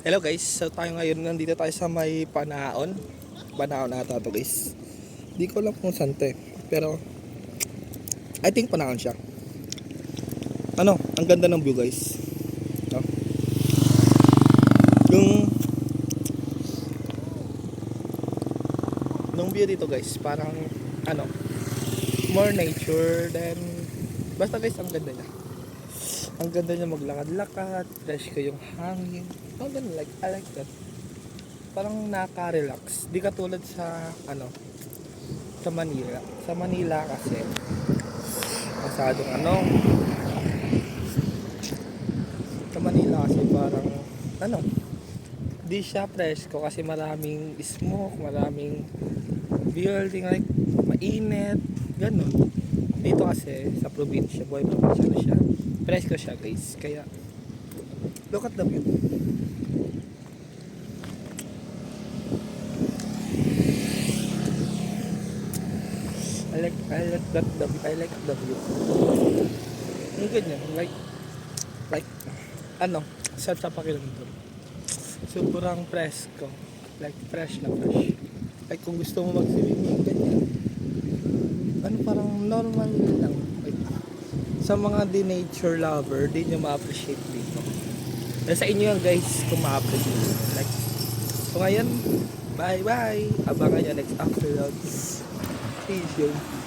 Hello guys, so tayo ngayon nandito tayo sa may Panaon. Panaon ata to guys. Di ko alam kung saan to eh. Pero I think Panaon siya. Ano, ang ganda ng view guys. No? Yung view dito guys, parang ano, more nature than basta guys ang ganda niya. Ang ganda niya maglakad-lakad, fresh ko yung hangin. Ang ganda, like, I like that. Parang nakaka-relax. Di katulad sa, sa Manila. Sa Manila kasi, masyadong sa Manila kasi parang, di siya presko kasi maraming smoke, maraming building, like, mainit, ganun. Dito kasi, sa probinsya, buhay probinsya na siya. Presko siya guys, kaya, look at the view. I like that I like the view. Ang ganyan, like sarap sa pakiramdam. Sobrang presko, like fresh na fresh. Like kung gusto mo mag-swimming, ganyan. Parang normal lang. Like, sa mga di nature lover, di nyo ma-appreciate dito. Sa inyo yan guys, kung ma-appreciate. Like, so ngayon, bye bye. Abangan nyo next upload. Peace.